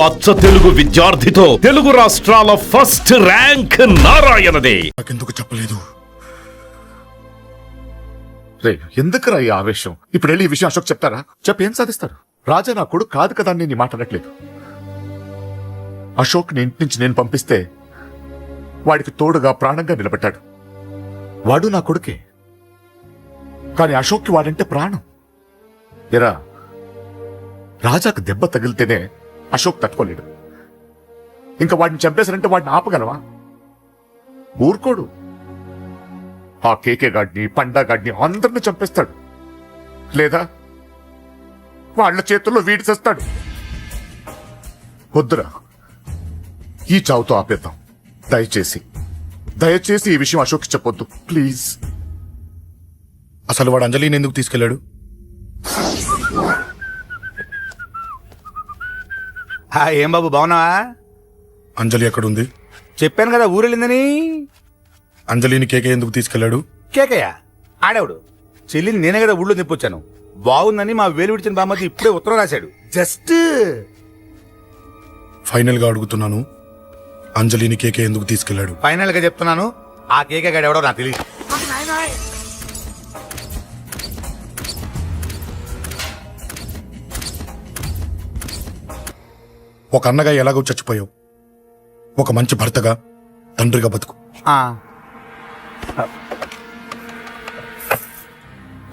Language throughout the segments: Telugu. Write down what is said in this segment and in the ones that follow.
అచ్చ తెలుగు విద్యార్థితో తెలుగు రాష్ట్రాల ఫస్ట్ ర్యాంక్ నారాయణదే. నాకెందుకు చెప్పలేదు? రే, ఎందుకురా ఈ ఆవేశం? ఇప్పుడు వెళ్ళి ఈ విషయం అశోక్ చెప్తారా? చెప్పి ఏం సాధిస్తాడు? రాజా నా కొడుకు కాదు కదా అని నేను మాట్లాడట్లేదు. అశోక్ ని ఇంటి నుంచి నేను పంపిస్తే వాడికి తోడుగా ప్రాణంగా నిలబెట్టాడు. వాడు నా కొడుకే, కానీ అశోక్కి వాడంటే ప్రాణం. ఎరా, రాజాకు దెబ్బ తగిలితేనే అశోక్ తట్టుకోలేడు. ఇంకా వాడిని చంపేశారంటే వాడిని ఆపగలవా? ఊరుకోడు. ఆ కేకే గాడిని, పండా గాడిని అందరిని చంపేస్తాడు, లేదా వాళ్ళ చేతుల్లో వీడి చేస్తాడు. వద్దురా, ఈ చావుతో ఆపేద్దాం. దయచేసి ఈ విషయం అశోక్ చెప్పొద్దు ప్లీజ్. అసలు వాడు అంజలిని ఎందుకు తీసుకెళ్లాడు? ఏం బాబు, బాగున్నావా? అంజలి ఎక్కడుంది? చెప్పాను కదా ఊరెళ్ళిందని. అంజలిని కేకే ఎందుకు తీసుకెళ్లాడు? కేకయ్య ఆడేవాడు. చెల్లిని నేనే కదా ఊళ్ళో నిప్పొచ్చాను. బాగుందని మా వేలు విడిచిన బామ్మకి ఇప్పుడే ఉత్తరం రాశాడు. జస్ట్ ఫైనల్ గా అడుగుతున్నాను, అంజలిని కేకే ఎందుకు తీసుకెళ్లాడు? ఫైనల్ గా చెప్తున్నాను, ఆ కేకే గాడు ఎవడో నాకు తెలియదు. ఒక అన్నగా ఎలాగో చచ్చిపోయావు, ఒక మంచి భర్తగా, తండ్రిగా బతుకు.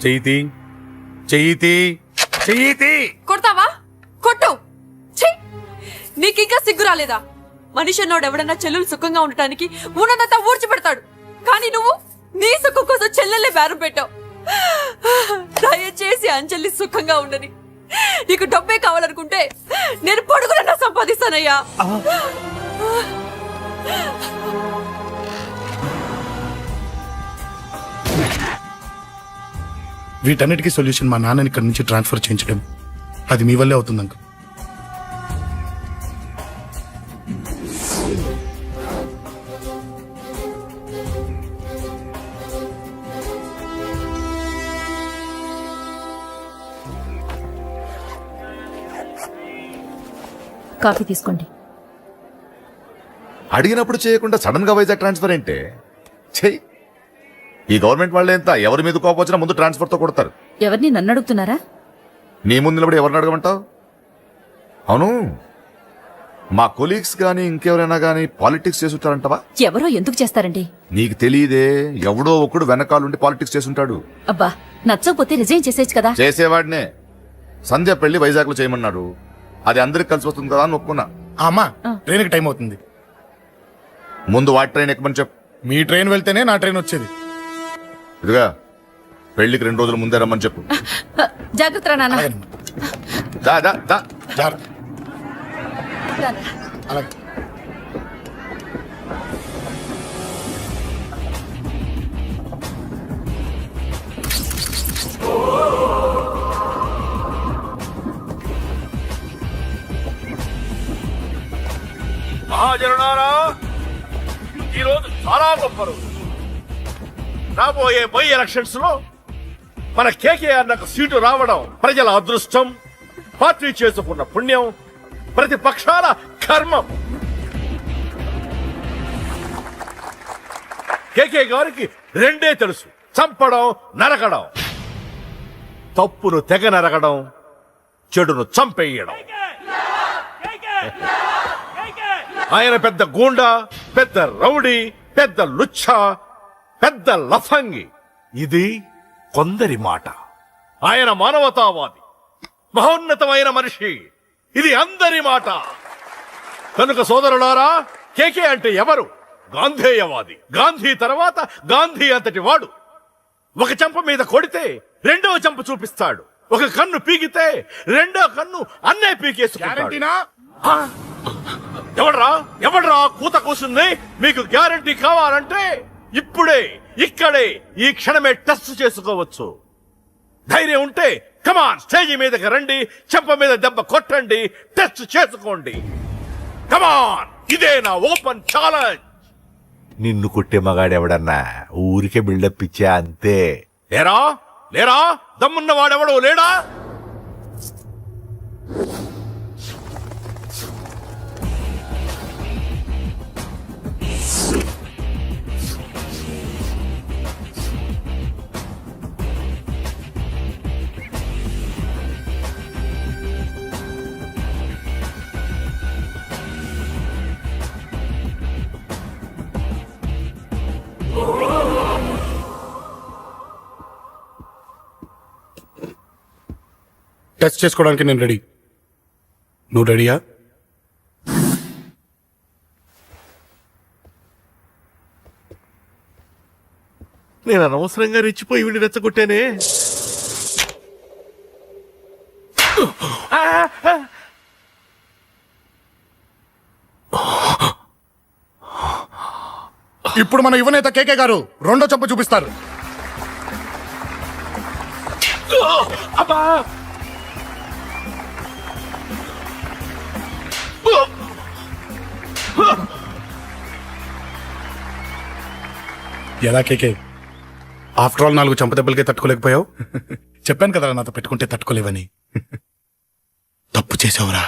చెయ్యితి చెయ్యితి చెయ్యితి. కొడతావా? కొట్టు. నీకింకా సిగ్గు రాలేదా? మనిషి అన్నోడు ఎవడన్నా చెల్లెలు సుఖంగా ఉండటానికి ఉన్నదంతా ఊడ్చిపెడతాడు, కానీ నువ్వు నీ సుఖం కోసం చెల్లెలే బేరం పెట్టావు. దయచేసి అంజలి సుఖంగా ఉండని. నీకు డబ్బే కావాలనుకుంటే నేను పొడుగునన్నా సంపాదిస్తానయ్యా. వీటన్నిటికీ సొల్యూషన్ మా నాన్నని ఇక్కడి నుంచి ట్రాన్స్ఫర్ చేయించడం. అది మీ వల్లే అవుతుంది అంకుల్. కాఫీ తీసుకోండి. అడిగినప్పుడు చేయకుండా సడన్ గా వైజాగ్ ట్రాన్స్ఫర్ ఏంటే? చెయ్యి. ఈ గవర్నమెంట్ వాళ్ళే ఎంత, ఎవరి మీద కోపం వచ్చినా ముందు ట్రాన్స్ఫర్ తో కొడతారు. ఎవరిని నన్ను అడుగుతున్నారా? నీ ముందు నిలబడి ఎవరిని అడగమంటావు? అవును, మా కొలీగ్స్ గానీ ఇంకెవరైనా గానీ పాలిటిక్స్ చేసుంటారంటవా? ఎవరో ఎందుకు చేస్తారండి? నీకు తెలియదే, ఎవడో ఒకడు వెనకాలండి పాలిటిక్స్ చేసుంటాడు. అబ్బా, నచ్చకపోతే రిజైన్ చేసేయచ్చు కదా. చేసేవాడినే. సంధ్య పెళ్లి వైజాగ్ లో చేయమన్నాడు, అది అందరికి కలిసి వస్తుంది కదా అని ఒప్పుకున్నా. అమ్మా, ట్రైన్కి టైం అవుతుంది. ముందు వాటి ట్రైన్ ఎక్కమని చెప్పు. మీ ట్రైన్ వెళ్తేనే నా ట్రైన్ వచ్చేది. ఇదిగా పెళ్లికి 2 రోజుల ముందే రమ్మని చెప్పు. జాగ్రత్త రా నాన్న. దా దా దా. జాగ్రత్త. అలాగే. మహాజనులారా, ఈరోజు చాలా గొప్ప రోజు. రాబోయే బై ఎలక్షన్స్ లో మన కేకేఆర్ నాకు సీటు రావడం ప్రజల అదృష్టం, పార్టీ చేసుకున్న పుణ్యం, ప్రతిపక్షాల కర్మం. కేకే గారికి రెండే తెలుసు: చంపడం, నరకడం. తప్పును తెగ నరకడం, చెడును చంపేయడం. ఆయన పెద్ద గూండా, పెద్ద రౌడీ, పెద్ద లుచ్చా, పెద్ద లఫంగి. ఇది కొందరి మాట. ఆయన మానవతావాది, మహోన్నతమైన మనిషి. ఇది అందరి మాట. కనుక సోదరులారా, కేకే అంటే ఎవరు? గాంధేయవాది. గాంధీ తర్వాత గాంధీ అంతటి వాడు. ఒక చెంప మీద కొడితే రెండవ చెంప చూపిస్తాడు. ఒక కన్ను పీకితే రెండో కన్ను అన్నే పీకేసుకుంటాడు. ఎవడ్రా కూత కూసింది? మీకు గ్యారంటీ కావాలంటే ఇప్పుడే, ఇక్కడే, ఈ క్షణమే టెస్ట్ చేసుకోవచ్చు. ధైర్యం ఉంటే కమాన్, స్టేజీ మీదకి రండి, చెంప మీద దెబ్బ కొట్టండి, టెస్ట్ చేసుకోండి. కమాన్, ఇదే నా ఓపెన్ ఛాలెంజ్. నిన్ను కొట్టే మగాడెవడన్నా ఊరికే బిల్డప్ ఇచ్చా అంతే. లేరా దమ్మున్న వాడెవడో లేడా? టెస్ట్ చేసుకోవడానికి నేను రెడీ. నువ్వు రెడీయా? నేను అనవసరంగా రెచ్చిపోయి వీడిని రెచ్చగొట్టానే. ఇప్పుడు మన యువనేత కేకే గారు రెండో చెంప చూపిస్తారు. ఎలా కేకే, ఆఫ్టర్ ఆల్ 4 చెంప దెబ్బలకే తట్టుకోలేకపోయావు? చెప్పాను కదా నాతో పెట్టుకుంటే తట్టుకోలేవని. తప్పు చేసావురా,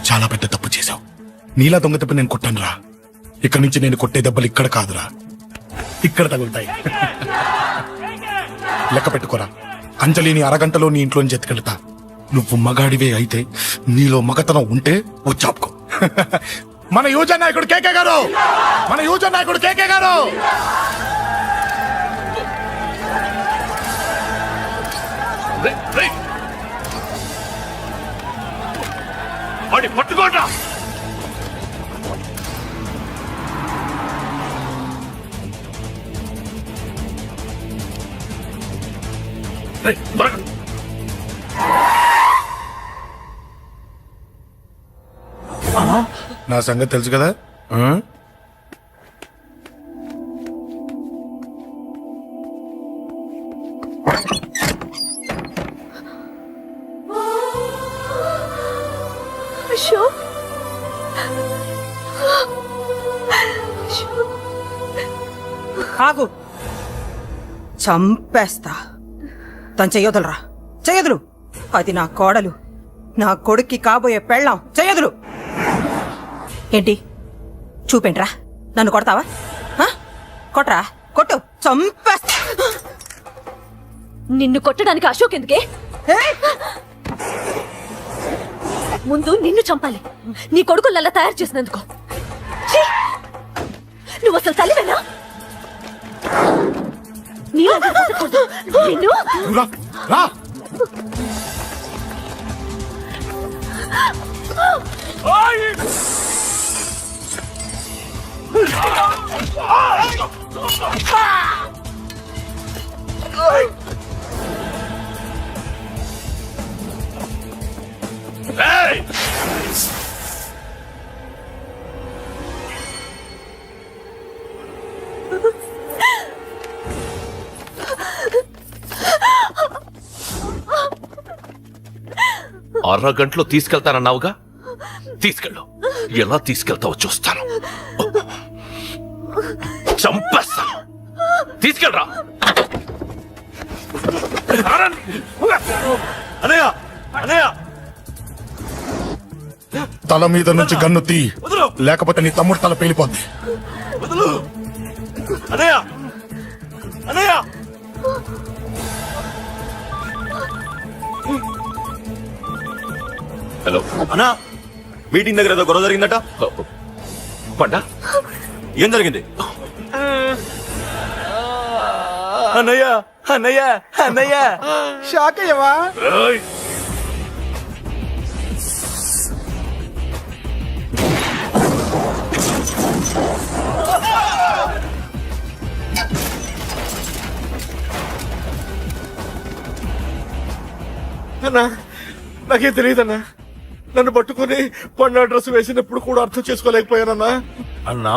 చాలా పెద్ద తప్పు చేసావు. నీలా దొంగ దెబ్బ నేను కొట్టానురా. ఇక్కడి నుంచి నేను కొట్టే దెబ్బలు ఇక్కడ కాదురా, ఇక్కడ తగులుతాయి. లెక్క పెట్టుకోరా, అంజలిని అరగంటలో నీ ఇంట్లోంచి ఎత్తుకెళ్తా. నువ్వు మగాడివే అయితే, నీలో మగతనం ఉంటే వచ్చాపుకో. మన యువజన నాయకుడు కేకే గారు, మన యువజన నాయకుడు కేకే గారు. పట్టుకోండి. నా సంగతి తెలుసు కదా. అశోక్, ఆగు, చంపేస్తా. తను చెయ్యొదలరా, చెయ్యదులు. అది నా కోడలు, నా కొడుక్కి కాబోయే పెళ్ళాం. చెయ్యదులు. ఏంటి చూపేంట్రా? నన్ను కొడతావా? ఆ? కొట్రా, కొట్టు, చంపేస్తా. నిన్ను కొట్టడానికి అశోక్ ఎందుకే? ముందు నిన్ను చంపాలి, నీ కొడుకులల్లా తయారు చేసినందుకు. ఛీ! నువ్వు అసలు తల్లివేనా? నీలాంటి బతకూడదు. నిన్ను రా, రా. అరగంటలో తీసుకెళ్తానన్నావుగా, తీసుకెళ్ళు. ఎలా తీసుకెళ్తావో చూస్తాను. చంపేస్తాను. తీసుకెళ్ళరా. అనయ్య, అనయ్య, తల మీద నుంచి గన్ను తీ, లేకపోతే నీ తమ్ముడు తల పేలిపోద్ది. వదులు. అనయ్య, అనయ్య. హలో అన్నా, మీటింగ్ దగ్గర ఏదో గొడవ జరిగిందట. పండా, ఏం జరిగింది? అన్నయ్య, అన్నయ్య, అన్నయ్య, షాక్ అయ్యవా? ఏయ్! అన్నా, నాకేం తెలియదన్నా. నన్ను పట్టుకుని పండు డ్రెస్ వేసినప్పుడు కూడా అర్థం చేసుకోలేకపోయానన్నా. అన్నా,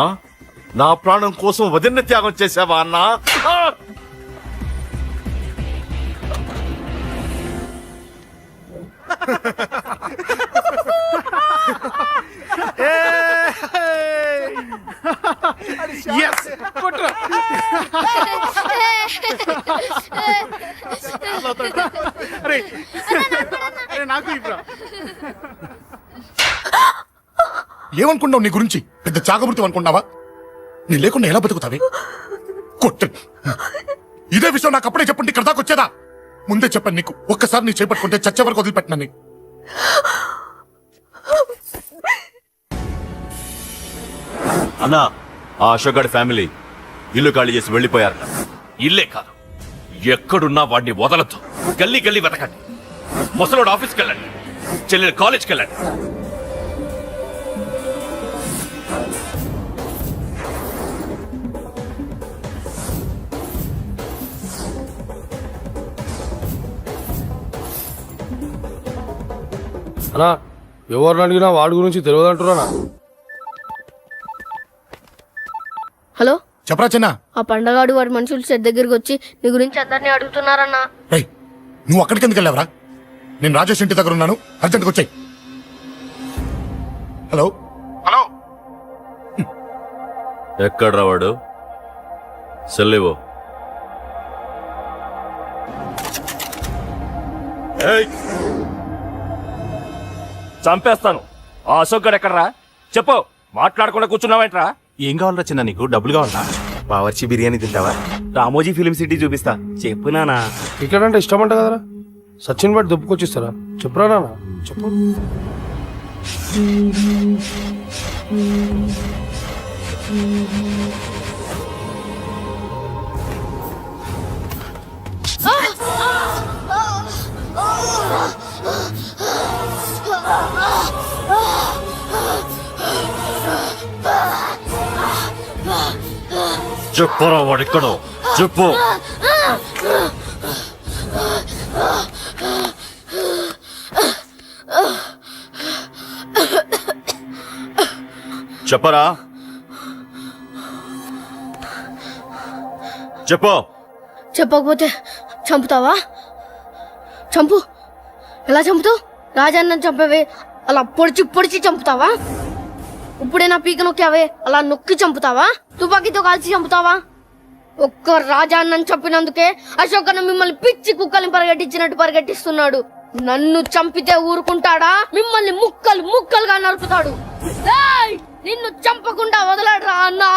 నా ప్రాణం కోసం వదిన త్యాగం చేసావా అన్నా? ఏమనుకున్నావు నీ గురించి? పెద్ద చాగమృతం అనుకున్నావా? నీ లేకుండా ఎలా బతుకుతావే? కొట్టు. ఇదే విషయం నాకు అప్పుడే చెప్పండి, ఇక్కడ దాకా వచ్చేదా? ముందే చెప్పాను నీకు, ఒక్కసారి నీ చేపట్టుకుంటే చచ్చే వరకు వదిలిపెట్టినా నీకు. అన్నా, ఆ అశోక్ గారి ఫ్యామిలీ ఇల్లు ఖాళీ చేసి వెళ్ళిపోయారట. ఇల్లే కాదు, ఎక్కడున్నా వాడిని వదలద్దు. గల్లీ గల్లీ వెతకండి. ముసలోడు ఆఫీస్కి వెళ్ళండి, చెల్లెలు కాలేజ్కి వెళ్ళండి. అన్నా ఎవరిని అడిగినా వాడి గురించి తెలియదు అంటున్నా. హలో, చెప్పరా చిన్న. ఆ పండగాడు వాడి మనుషులు సెట్ దగ్గరికి వచ్చి నీ గురించి అందరినీ అడుగుతున్నారన్నా. ఏయ్, నువ్వు అక్కడికి ఎందుకు వెళ్ళావరా? నేను రాజేష్ ఇంటి దగ్గర ఉన్నాను, అర్జెంట్గా వచ్చాయి. Hello hello. ఎక్కడ్రా వాడు? సెల్లివో. చంపేస్తాను. ఆ అశోక్ గడు ఎక్కడ్రా? చెప్పు. మాట్లాడకుండా కూర్చున్నావేంట్రా? ఏం కావాలరా చిన్న? నీకు డబ్బులు కావాలా? బావర్చి బిర్యానీ తింటావా? రామోజీ ఫిలిం సిటీ చూపిస్తా. చెప్పు నానా. క్రికెట్ అంటే ఇష్టం అంట కదరా, సచిన్ బట్టి దుప్పుకొచ్చిస్తారా? చెప్పురా నాన్న, చెప్పు. చెప్పురా వాడిక్కడో, చెప్పు. చెప్పరా, చెప్పు. చెప్పకపోతే చంపుతావా? చంపు. ఎలా చంపుతావు? రాజాన్న చంపవే అలా పొడిచి పొడిచి చంపుతావా? ఇప్పుడే నా పీక నొక్కావే అలా నొక్కి చంపుతావా? తుపాకీతో కాల్చి చంపుతావా? ఒక్క రాజాన్నని చంపినందుకే అశోక్ అన్న మిమ్మల్ని పిచ్చి కుక్కల్ని పరిగెట్టించినట్టు పరిగెట్టిస్తున్నాడు. నన్ను చంపితే ఊరుకుంటాడా? మిమ్మల్ని ముక్కలు ముక్కలుగా నరుకుతాడు. ఏయ్! నిన్ను చంపకుండా వదలడరా అన్నా.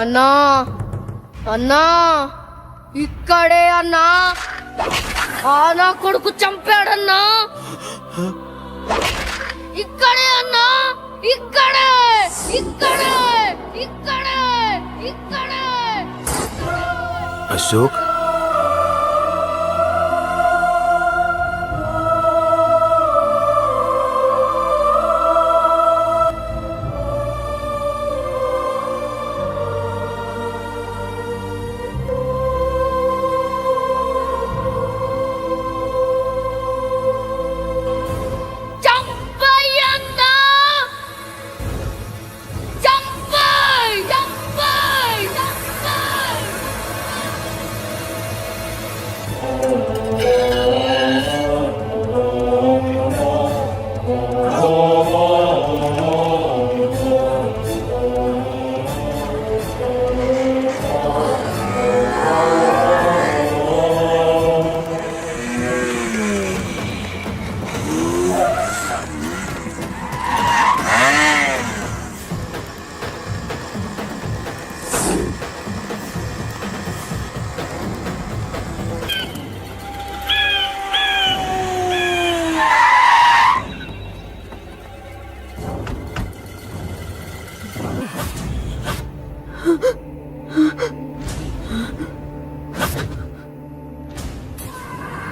అన్నా, అన్నా, ఇక్కడే అన్నా. ఆ నా కొడుకు చంపాడన్నా. ఇక్కడే అన్నా, ఇక్కడే, ఇక్కడే, ఇక్కడే, ఇక్కడే. అశోక్,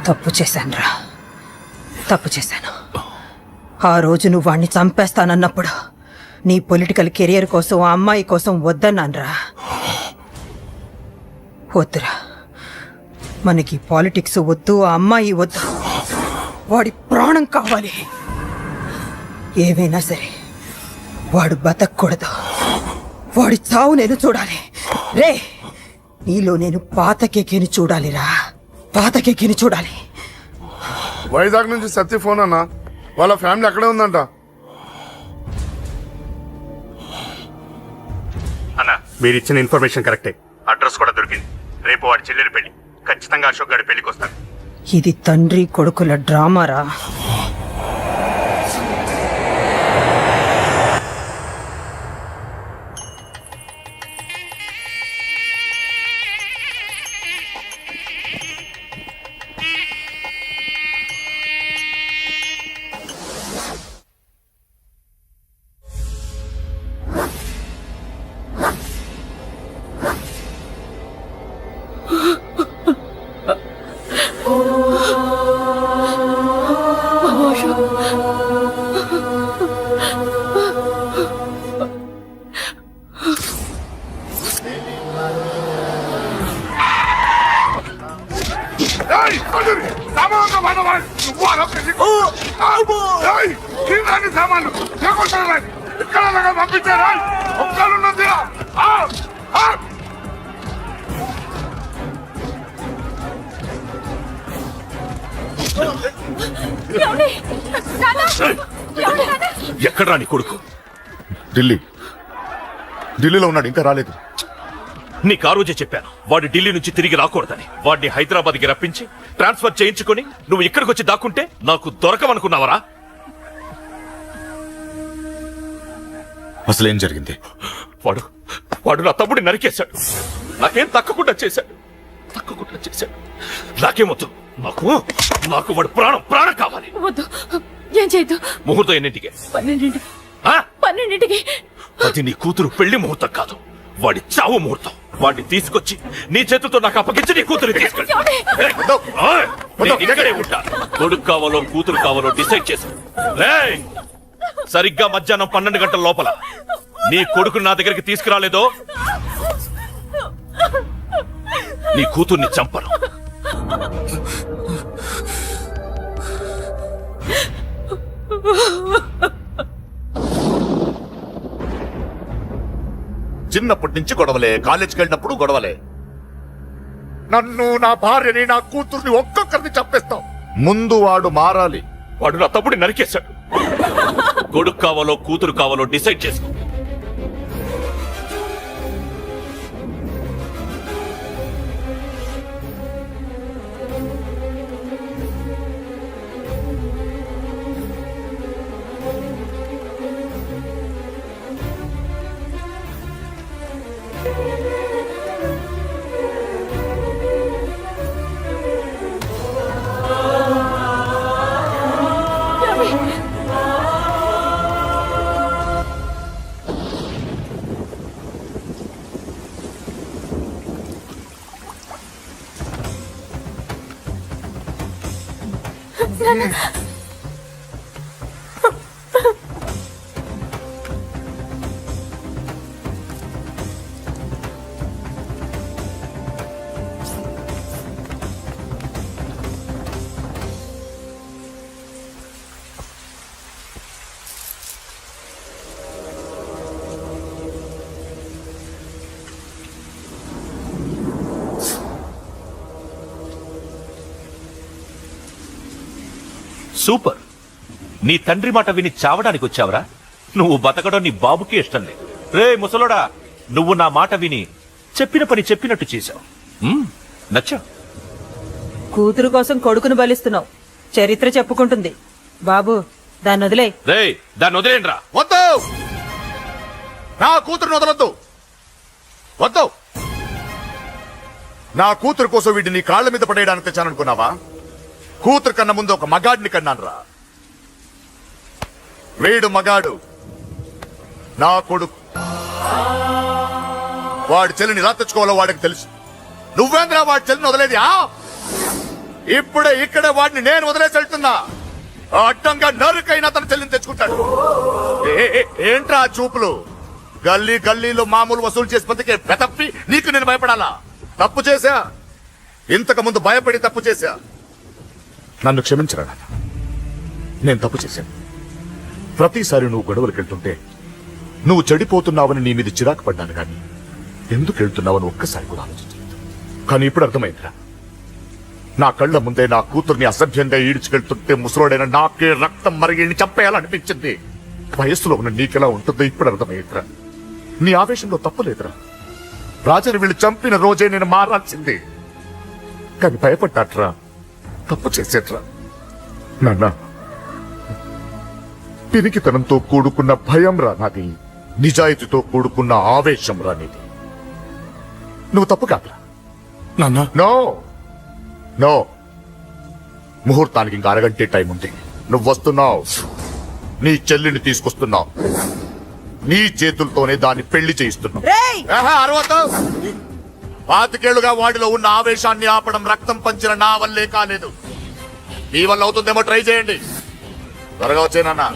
తప్పు చేశానురా, తప్పు చేశాను. ఆ రోజు నువ్వు వాణ్ణి చంపేస్తానన్నప్పుడు నీ పొలిటికల్ కెరియర్ కోసం ఆ అమ్మాయి కోసం వద్దన్నానురా. వద్దురా, మనకి పాలిటిక్స్ వద్దు, ఆ అమ్మాయి వద్దు. వాడి ప్రాణం కావాలి. ఏమైనా సరే వాడు బతకూడదు. వాడి చావు నేను చూడాలి. రే, నీలో నేను పాతకెక్కిని చూడాలిరా, పాతకెక్కిని చూడాలి. వైజాగ్ నుంచి సత్య ఫోన్ అన్న, వాళ్ళ ఫ్యామిలీ అక్కడే ఉందంట. అన్న మీరిచ్చిన ఇన్ఫర్మేషన్ కరెక్టే. అడ్రస్ కూడా దొరికింది. రేపు వాడి చెల్లెలి పెళ్లి. ఖచ్చితంగా అశోక్ గారి పెళ్లికి వస్తాడు. ఇది తండ్రి కొడుకుల డ్రామారా? ఎక్కడ్రా నీ కొడుకు? ఢిల్లీలో ఉన్నాడు, ఇంకా రాలేదు. నీకు ఆ రోజే చెప్పాను వాడు ఢిల్లీ నుంచి తిరిగి రాకూడదని. వాడిని హైదరాబాద్కి రప్పించి ట్రాన్స్ఫర్ చేయించుకొని నువ్వు ఇక్కడికి వచ్చి దాక్కుంటే నాకు దొరకమనుకున్నావరా? అసలేం జరిగింది? వాడు నా తమ్ముడిని నరికేశాడు. నాకేం తక్కకుండా చేశాడు. నాకేమొద్దు. నాకు వాడు ప్రాణం కావాలి. వద్దు, ఏం చేయొద్దు. ముహూర్తం ఎన్నింటికి? 12ంటికి. అది నీ కూతురు పెళ్లి ముహూర్తం కాదు, వాడి చావు ముహూర్తం. వాడిని తీసుకొచ్చి నీ చేతులతో నాకు అప్పగించి నీ కూతురు తీసుకెళ్ళి ఇక్కడే ఉంటా. కొడుకు కావాలో కూతురు కావాలో డిసైడ్ చేశాను. సరిగ్గా మధ్యాహ్నం 12 గంటల లోపల నీ కొడుకుని నా దగ్గరికి తీసుకురాలేదో నీ కూతుర్ని చంపను. చిన్నప్పటి నుంచి గొడవలే, కాలేజీకి వెళ్ళినప్పుడు గొడవలే. నన్ను, నా భార్యని, నా కూతుర్ని ఒక్కొక్కరిని చంపేస్తాం. ముందు వాడు మారాలి. వాడు నా తమ్ముడిని నరికేశాడు. కొడుకు కావాలో కూతురు కావాలో డిసైడ్ చేసుకో. సూపర్. నీ తండ్రి మాట విని చావడానికి వచ్చావరా? నువ్వు బతకడం నీ బాబుకి ఇష్టం లేదు. రే ముసలోడా, నువ్వు నా మాట విని చెప్పిన పని చెప్పినట్టు చేశావు. నచ్చా? కూతురు కోసం కొడుకును బలిస్తున్నావు. చరిత్ర చెప్పుకుంటుంది. బాబు, దాన్ని వదిలే. రే దాన్ని వదిలేండ్రా. వద్దు, నా కూతురుని వదలొద్దు. వద్దు. నా కూతురు కోసం వీడిని నీ కాళ్ళ మీద పడేయడానికి తెచ్చాననుకున్నావా? కూతురు కన్నా ముందు ఒక మగాడిని కన్నాను రా. వీడు మగాడు, నా కొడుకు. వాడి చెల్లిని ఎలా తెచ్చుకోవాలో వాడికి తెలుసు. నువ్వేంద్రా వాడి చెల్లిని వదిలేది? ఇప్పుడే ఇక్కడే వాడిని నేను వదిలేసి వెళ్తున్నా. అడ్డంగా నరుకైనా తన చెల్లిని తెచ్చుకుంటాడు. ఏంట్రా చూపులు? గల్లీ గల్లీలో మామూలు వసూలు చేసి బతికే పెతప్పి నీకు నేను భయపడాలా? తప్పు చేశా, ఇంతకు ముందు భయపడి తప్పు చేశా. నన్ను క్షమించరా నాన్న, నేను తప్పు చేశాను. ప్రతిసారి నువ్వు గొడవలకు వెళ్తుంటే నువ్వు చెడిపోతున్నావని నీ మీద చిరాకు పడ్డాను, కానీ ఎందుకు వెళ్తున్నావని ఒక్కసారి కూడా ఆలోచించలేదు. కానీ ఇప్పుడు అర్థమైందిరా, నా కళ్ళ ముందే నా కూతుర్ని అసభ్యంగా ఈడ్చుకెళ్తుంటే ముసలోడైన నాకే రక్తం మరిగిని చంపేయాలనిపించింది. వయస్సులో ఉన్న నీకెలా ఉంటుందో ఇప్పుడు అర్థమైందిరా. నీ ఆవేశంలో తప్పులేదురా, రాజాని వీళ్ళు చంపిన రోజే నేను మారాల్సింది. కానీ భయపడ్డాట్రా, తప్పు చేసేట్రా. నాన్న, పిరికితనంతో కూడుకున్న భయం రా నాది, నిజాయితీతో కూడుకున్న ఆవేశం రా నీది. నువ్వు తప్పు కాదురా. నాన్న నో నో, ముహూర్తానికి ఇంకా అరగంటే టైం ఉంది. నువ్వు వస్తున్నావు, నీ చెల్లిని తీసుకొస్తున్నావు, నీ చేతులతోనే దాన్ని పెళ్లి చేయిస్తున్నావు. ఆహా, అరవతో 25 ఏళ్లుగా వాడిలో ఉన్న ఆవేశాన్ని ఆపడం రక్తం పంచిన నా వల్లే కాలేదు. మీ వల్ల అవుతుందేమో ట్రై చేయండి. త్వరగా వచ్చేనన్నా.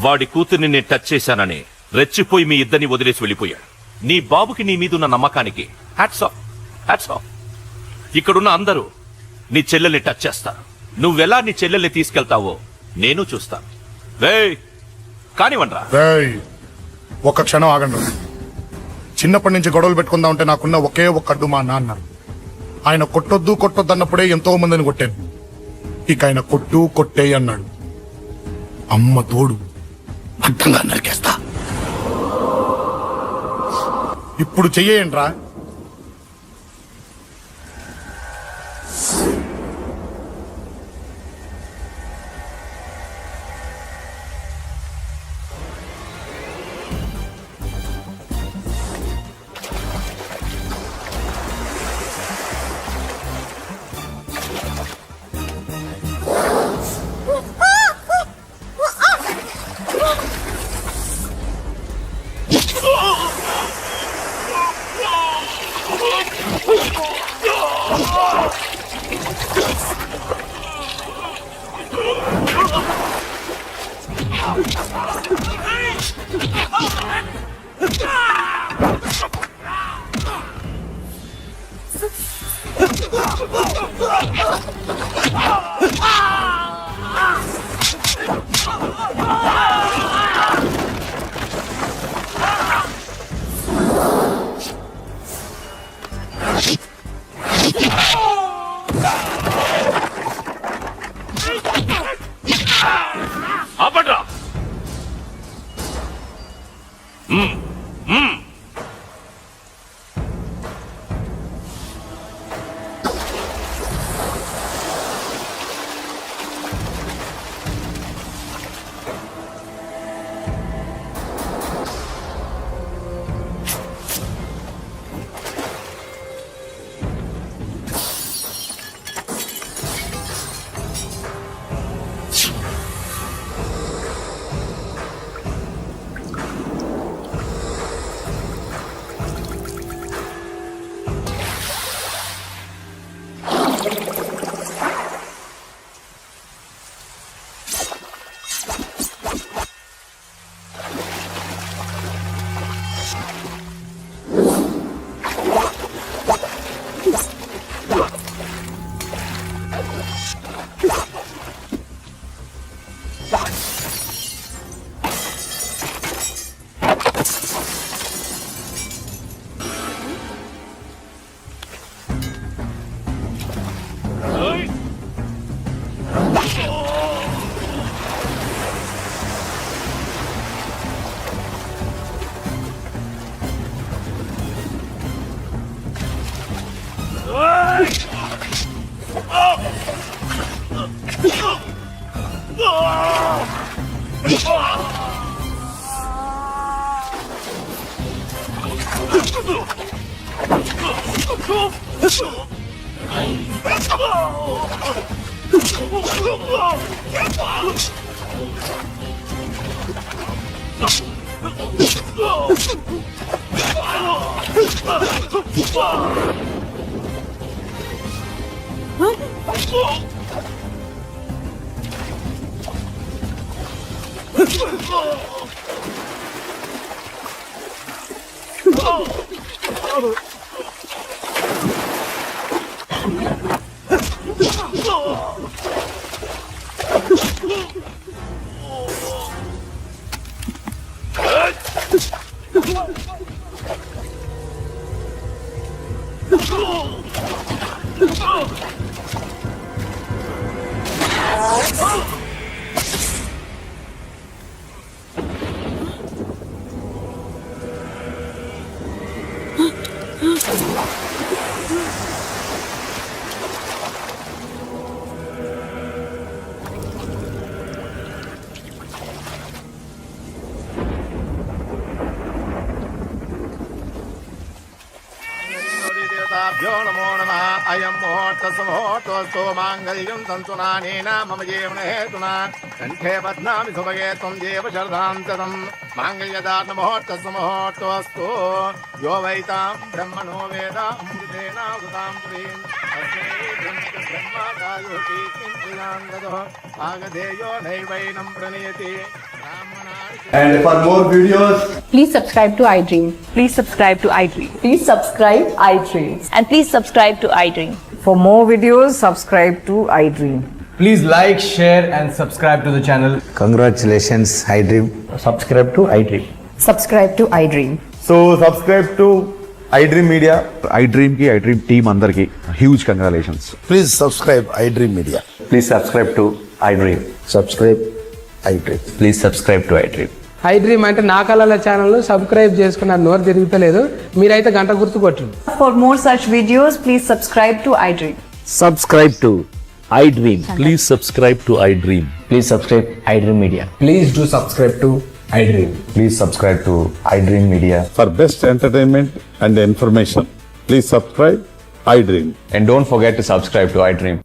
వాడి కూతుర్ని నేను టచ్ చేశానని రెచ్చిపోయి మీ ఇద్దరిని వదిలేసి వెళ్ళిపోయాడు. నీ బాబుకి నీ మీదున్న నమ్మకానికి హ్యాట్స్ ఆఫ్, హ్యాట్స్ ఆఫ్. ఇక్కడున్న అందరూ నీ చెల్లెల్ని టచ్ చేస్తారు. నువ్వెలా నీ చెల్లెల్ని తీసుకెళ్తావో నేను చూస్తాను. రేయ్, కానివ్వండ్రా. రేయ్, ఒక్క క్షణం ఆగండి. చిన్నప్పటి నుంచి గొడవలు పెట్టుకుందాం అంటే నాకున్న ఒకే ఒక్క అడ్డు మా నాన్న. ఆయన కొట్టొద్దు కొట్టొద్దు అన్నప్పుడే ఎంతో మందిని కొట్టాను. ఇక ఆయన కొట్టు కొట్టే అన్నాడు. అమ్మ తోడు అడ్డంగా నరికేస్తా. ఇప్పుడు చెయ్యండ్రా. ఆపండ్రా. దేవతాభ్యో నమో నమః అయం ముహూర్తస్సు మాంగళ్యం తంతునానేన మమ జీవన హేతునా కంఠే బధ్నామి సుభగే త్వం దేవ శరదాం శతం మాంగళ్యదార్ణ ముహూర్తస్సు యో వైతాం బ్రహ్మణో వేద అమృతేనావృతాం పురీం తస్మై బ్రహ్మదాయోటి కించిదాంగదో ఆగధేయో నైవైనం ప్రణయతి And for more videos, Please subscribe to iDream. Please subscribe to iDream. Please subscribe iDream. And please subscribe to iDream. For more videos, subscribe to iDream. please like, share, and subscribe to the channel. Congratulations I dream. Subscribe to iDream. Subscribe to iDream. So subscribe to iDream Media. iDream ki iDream team andarki huge congratulations. Please subscribe I dream media. Please subscribe to iDream. Subscribe iDream. Please subscribe to I dream. I dream అంటే నా కళల ఛానల్ సబ్స్క్రైబ్ చేసుకున్న నోరు తిరుగుతలేదు, మీరైతే గంట గుర్తు కొట్టండి. For more such videos, please subscribe to iDream. Subscribe to I dream. Please subscribe to I dream. Please subscribe I dream media. Please do subscribe to iDream. Please subscribe to iDream Media. For best entertainment and information, please subscribe iDream. And don't forget to subscribe to iDream.